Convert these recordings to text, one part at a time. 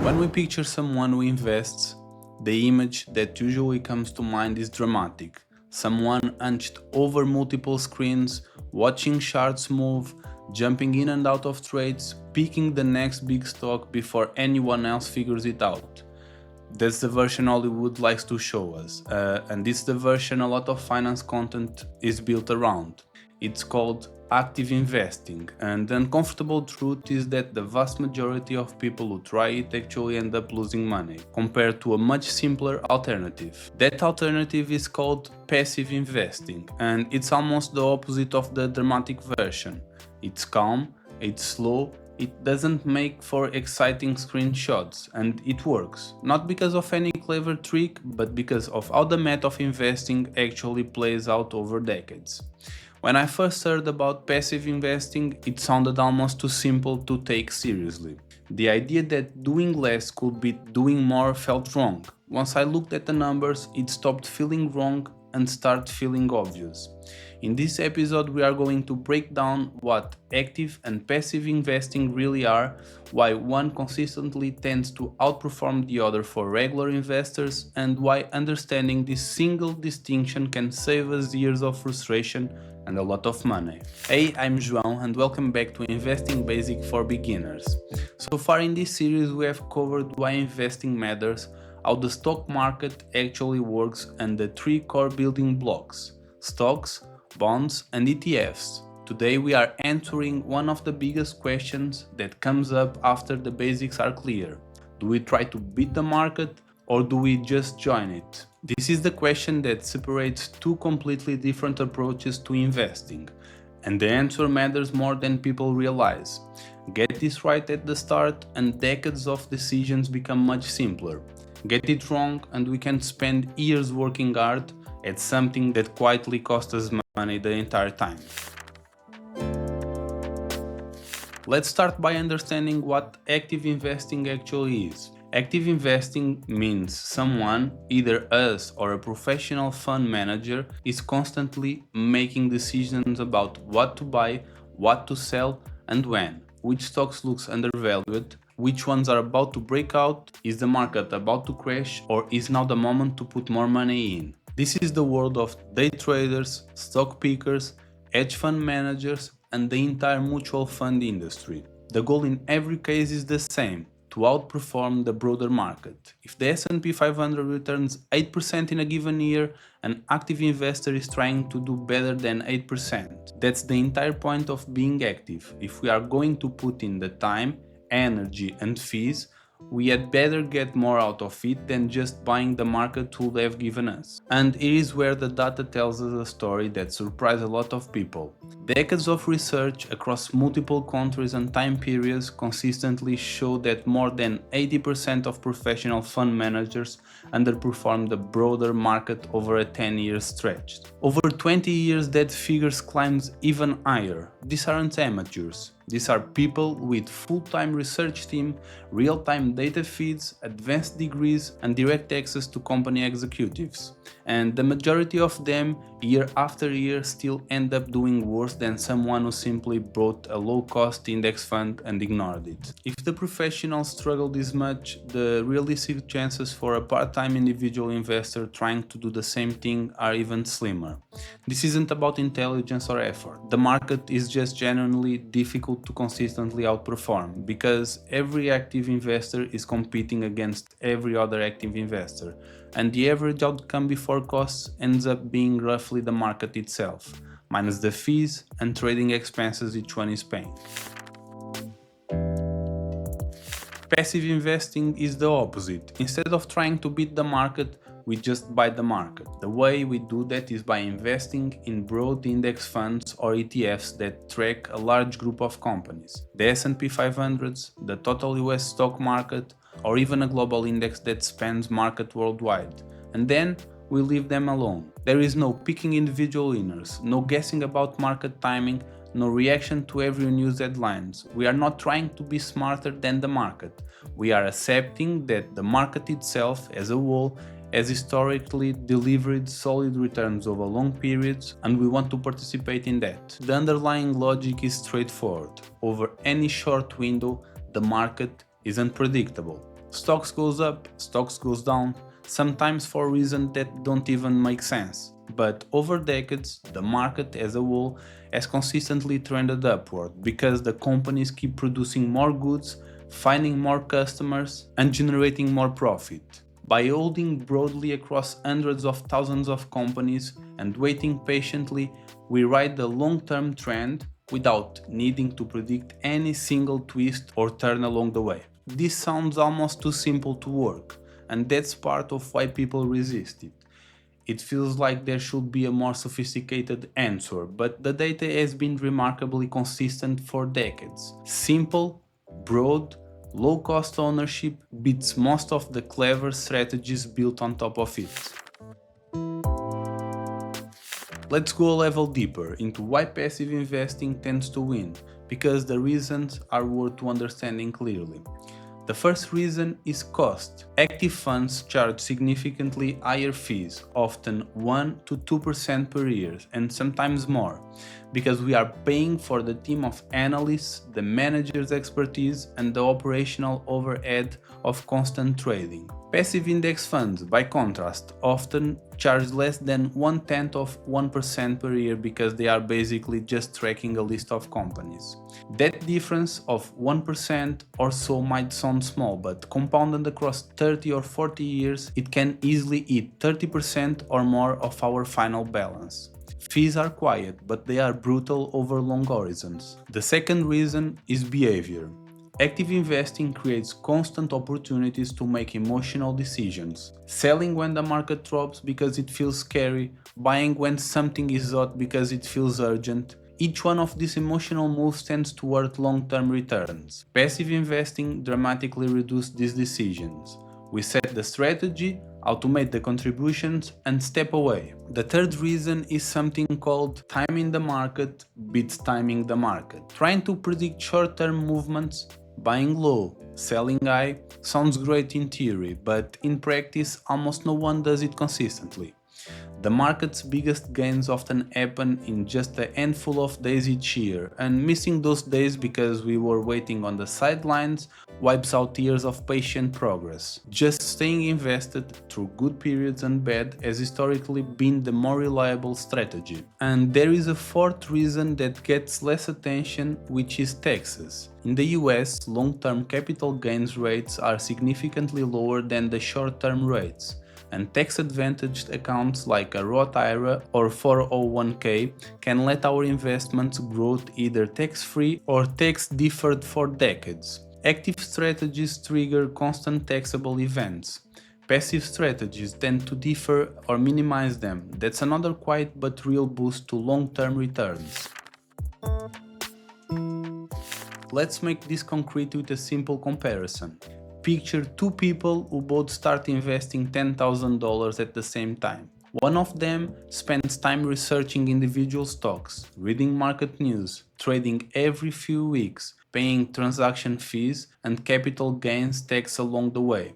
When we picture someone who invests, the image that usually comes to mind is dramatic. Someone hunched over multiple screens, watching charts move, jumping in and out of trades, picking the next big stock before anyone else figures it out. That's the version Hollywood likes to show us, and it's the version a lot of finance content is built around. It's called active investing, and the uncomfortable truth is that the vast majority of people who try it actually end up losing money, compared to a much simpler alternative. That alternative is called passive investing, and it's almost the opposite of the dramatic version. It's calm, it's slow, it doesn't make for exciting screenshots, and it works, not because of any clever trick, but because of how the math of investing actually plays out over decades. When I first heard about passive investing, it sounded almost too simple to take seriously. The idea that doing less could beat doing more felt wrong. Once I looked at the numbers, it stopped feeling wrong and started feeling obvious. In this episode, we are going to break down what active and passive investing really are, why one consistently tends to outperform the other for regular investors, and why understanding this single distinction can save us years of frustration and a lot of money. Hey, I'm João and welcome back to Investing Basic for Beginners. So far in this series we have covered why investing matters, how the stock market actually works, and the three core building blocks: stocks, bonds and ETFs. Today we are answering one of the biggest questions that comes up after the basics are clear. Do we try to beat the market or do we just join it? This is the question that separates two completely different approaches to investing, and the answer matters more than people realize. Get this right at the start and decades of decisions become much simpler. Get it wrong and we can spend years working hard at something that quietly costs us money the entire time. Let's start by understanding what active investing actually is. Active investing means someone, either us or a professional fund manager, is constantly making decisions about what to buy, what to sell, and when. Which stocks looks undervalued, which ones are about to break out, is the market about to crash, or is now the moment to put more money in. This is the world of day traders, stock pickers, hedge fund managers, and the entire mutual fund industry. The goal in every case is the same: to outperform the broader market. If the S&P 500 returns 8% in a given year, an active investor is trying to do better than 8%. That's the entire point of being active. If we are going to put in the time, energy and fees, we had better get more out of it than just buying the market would have given us. And it is where the data tells us a story that surprised a lot of people. Decades of research across multiple countries and time periods consistently show that more than 80% of professional fund managers underperform the broader market over a 10-year stretch. Over 20 years that figure climbs even higher. These aren't amateurs. These are people with full-time research team, real-time data feeds, advanced degrees, and direct access to company executives. And the majority of them, year after year, still end up doing worse than someone who simply bought a low-cost index fund and ignored it. If the professionals struggle this much, the realistic chances for a part-time individual investor trying to do the same thing are even slimmer. This isn't about intelligence or effort. The market is just genuinely difficult to consistently outperform because every active investor is competing against every other active investor, and the average outcome before costs ends up being roughly the market itself, minus the fees and trading expenses each one is paying. Passive investing is the opposite. Instead of trying to beat the market, we just buy the market. The way we do that is by investing in broad index funds or ETFs that track a large group of companies, the S&P 500s, the total US stock market, or even a global index that spans market worldwide. And then we leave them alone. There is no picking individual winners, no guessing about market timing, no reaction to every news headlines. We are not trying to be smarter than the market. We are accepting that the market itself as a whole has historically delivered solid returns over long periods, and we want to participate in that. The underlying logic is straightforward. Over any short window, the market is unpredictable. Stocks goes up, stocks goes down, sometimes for reasons that don't even make sense. But over decades, the market as a whole has consistently trended upward because the companies keep producing more goods, finding more customers, and generating more profit. By holding broadly across hundreds of thousands of companies and waiting patiently, we ride the long-term trend without needing to predict any single twist or turn along the way. This sounds almost too simple to work, and that's part of why people resist it. It feels like there should be a more sophisticated answer, but the data has been remarkably consistent for decades. Simple, broad, low-cost ownership beats most of the clever strategies built on top of it. Let's go a level deeper into why passive investing tends to win, because the reasons are worth understanding clearly. The first reason is cost. Active funds charge significantly higher fees, often 1 to 2% per year, and sometimes more, because we are paying for the team of analysts, the manager's expertise, and the operational overhead of constant trading. Passive index funds, by contrast, often charge less than 1/10 of 1% per year because they are basically just tracking a list of companies. That difference of 1% or so might sound small, but compounded across 30 or 40 years, it can easily eat 30% or more of our final balance. Fees are quiet, but they are brutal over long horizons. The second reason is behavior. Active investing creates constant opportunities to make emotional decisions. Selling when the market drops because it feels scary, buying when something is hot because it feels urgent. Each one of these emotional moves tends toward long-term returns. Passive investing dramatically reduces these decisions. We set the strategy, automate the contributions, and step away. The third reason is something called timing the market beats timing the market. Trying to predict short-term movements, buying low, selling high, sounds great in theory, but in practice almost no one does it consistently. The market's biggest gains often happen in just a handful of days each year, and missing those days because we were waiting on the sidelines wipes out years of patient progress. Just staying invested through good periods and bad has historically been the more reliable strategy. And there is a fourth reason that gets less attention, which is taxes. In the US, long-term capital gains rates are significantly lower than the short-term rates, and tax-advantaged accounts like a Roth IRA or 401k can let our investments grow either tax-free or tax-deferred for decades. Active strategies trigger constant taxable events. Passive strategies tend to defer or minimize them. That's another quiet but real boost to long-term returns. Let's make this concrete with a simple comparison. Picture two people who both start investing $10,000 at the same time. One of them spends time researching individual stocks, reading market news, trading every few weeks, paying transaction fees and capital gains tax along the way.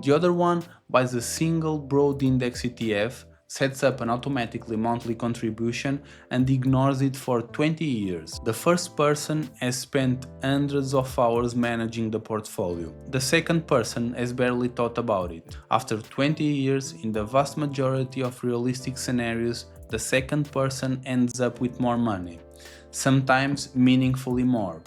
The other one buys a single broad index ETF, sets up an automatically monthly contribution and ignores it for 20 years. The first person has spent hundreds of hours managing the portfolio. The second person has barely thought about it. After 20 years, in the vast majority of realistic scenarios, the second person ends up with more money, sometimes meaningfully more.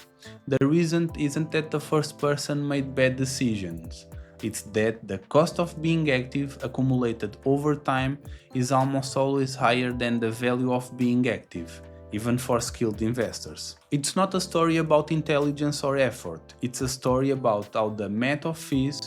The reason isn't that the first person made bad decisions. It's that the cost of being active accumulated over time is almost always higher than the value of being active, even for skilled investors. It's not a story about intelligence or effort, it's a story about how the math of fees,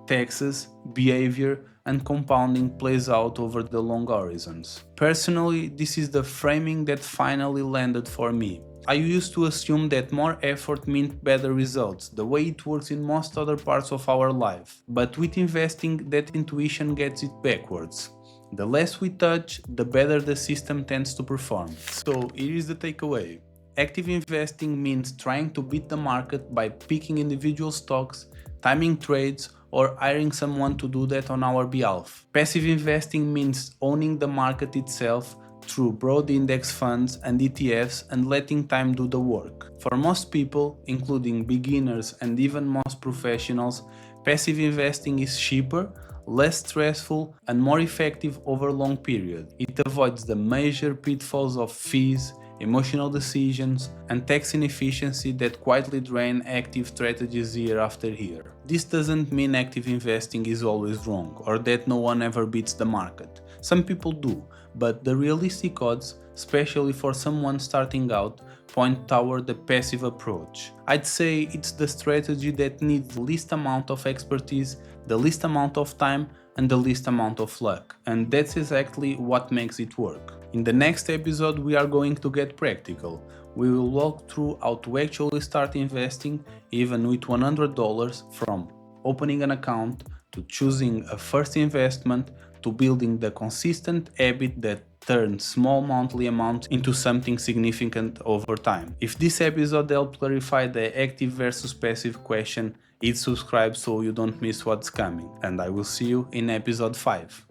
taxes, behavior, and compounding plays out over the long horizons. Personally, this is the framing that finally landed for me. I used to assume that more effort meant better results, the way it works in most other parts of our life. But with investing, that intuition gets it backwards. The less we touch, the better the system tends to perform. So here is the takeaway. Active investing means trying to beat the market by picking individual stocks, timing trades, or hiring someone to do that on our behalf. Passive investing means owning the market itself through broad index funds and ETFs and letting time do the work. For most people, including beginners and even most professionals, Passive investing is cheaper, less stressful, and more effective over a long period. It avoids the major pitfalls of fees, emotional decisions, and tax inefficiency that quietly drain active strategies year after year. This doesn't mean active investing is always wrong, or that no one ever beats the market. Some people do, but the realistic odds, especially for someone starting out, point toward the passive approach. I'd say it's the strategy that needs the least amount of expertise, the least amount of time, and the least amount of luck. And that's exactly what makes it work. In the next episode, we are going to get practical. We will walk through how to actually start investing even with $100, from opening an account to choosing a first investment to building the consistent habit that turns small monthly amounts into something significant over time. If this episode helped clarify the active versus passive question, hit subscribe so you don't miss what's coming, and I will see you in episode 5.